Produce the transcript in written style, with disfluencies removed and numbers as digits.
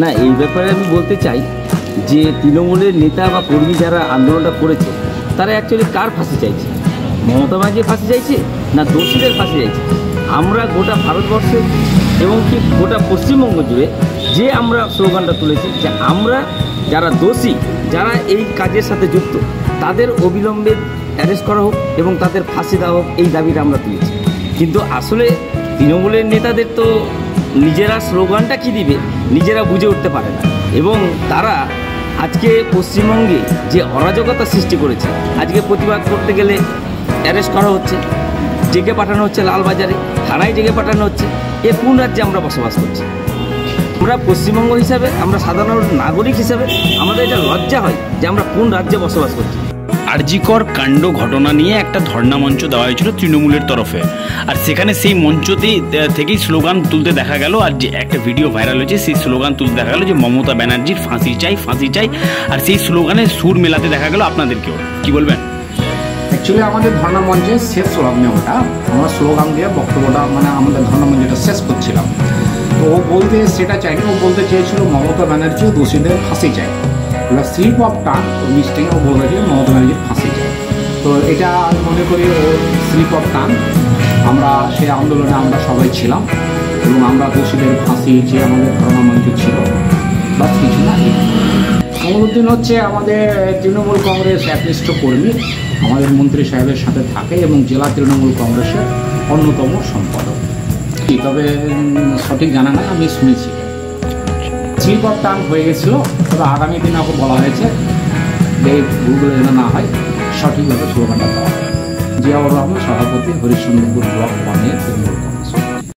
না, এই ব্যাপারে আমি বলতে চাই যে তৃণমূলের নেতা বা কর্মী যারা আন্দোলনটা করেছে তারা অ্যাকচুয়ালি কার ফাঁসি চাইছে? মমতা ব্যানার্জির ফাঁসি চাইছে না দোষীদের ফাঁসি চাইছে? আমরা গোটা ভারতবর্ষে এবং কি গোটা পশ্চিমবঙ্গ জুড়ে যে আমরা স্লোগানটা তুলেছি যে আমরা যারা দোষী, যারা এই কাজের সাথে যুক্ত, তাদের অবিলম্বে অ্যারেস্ট করা হোক এবং তাদের ফাঁসি দেওয়া হোক, এই দাবিটা আমরা তুলেছি। কিন্তু আসলে তৃণমূলের নেতাদের তো নিজেরা স্লোগানটা কী দিবে নিজেরা বুঝে উঠতে পারে না, এবং তারা আজকে পশ্চিমবঙ্গে যে অরাজকতা সৃষ্টি করেছে, আজকে প্রতিবাদ করতে গেলে অ্যারেস্ট করা হচ্ছে, জেগে পাঠানো হচ্ছে, লালবাজারে থানায় জেগে পাঠানো হচ্ছে। এ কোন রাজ্যে আমরা বসবাস করছি? আমরা পশ্চিমবঙ্গ হিসাবে, আমরা সাধারণ নাগরিক হিসাবে আমাদের এটা লজ্জা হয় যে আমরা কোন রাজ্যে বসবাস করছি। আরজিকর কাণ্ড ঘটনা নিয়ে একটা ধর্ণা মঞ্চ দেওয়া হয়েছিল তৃণমূলের তরফে, আর সেখানে সেই থেকেই স্লোগান তুলতে দেখা গেল। আর যে একটা ভিডিও ভাইরাল হয়েছে, সেই স্লোগান তুলতে দেখা গেল যে মমতা ব্যানার্জির ফাঁসি চাই, ফাঁসি চাই। আর সেই স্লোগানে সুর মেলাতে দেখা গেল আপনাদেরকেও। কি বলবেন? অ্যাকচুয়ালি আমাদের ধর্ণা মঞ্চের শেষ স্লোগান ওটা, আমরা স্লোগান দিয়ে বক্তব্যটা মানে আমাদের ধর্ণা মঞ্চটা শেষ করছিলাম। তো ও বলতে সেটা চাইনি, ও বলতে চেয়েছিল মমতা ব্যানার্জি দোষীদের ফাঁসি চাই। স্লিপ অফ টাং মিস্টেকে ও বলেছে মমতা ব্যানার্জির ফাঁসি চাই। তো এটা আমি মনে করি ও স্লিপ অফ টাং। আমরা সেই আন্দোলনে আমরা সবাই ছিলাম এবং আমরা দোষীদের ফাঁসি চেয়ে আমাদের ধর্ণা মঞ্চে ছিল, বাস কিছু না। কমরুদ্দিন হচ্ছে আমাদের তৃণমূল কংগ্রেস একনিষ্ঠ কর্মী, আমাদের মন্ত্রী সাহেবের সাথে থাকে এবং জেলা তৃণমূল কংগ্রেসের অন্যতম সম্পাদক। তবে সঠিক জানা নাই, আমি শুনেছি স্লিপ অফ টাং হয়ে গেছিল। তবে আগামী দিনে ওকে বলা হয়েছে যে ভুলগুলো যেন না হয়, সঠিকভাবে স্লোগানটা দেওয়া হয়। জিয়াউর রহমান, সভাপতি, হরিশ্চন্দ্রপুর ব্লক 1 তৃণমূল কংগ্রেস।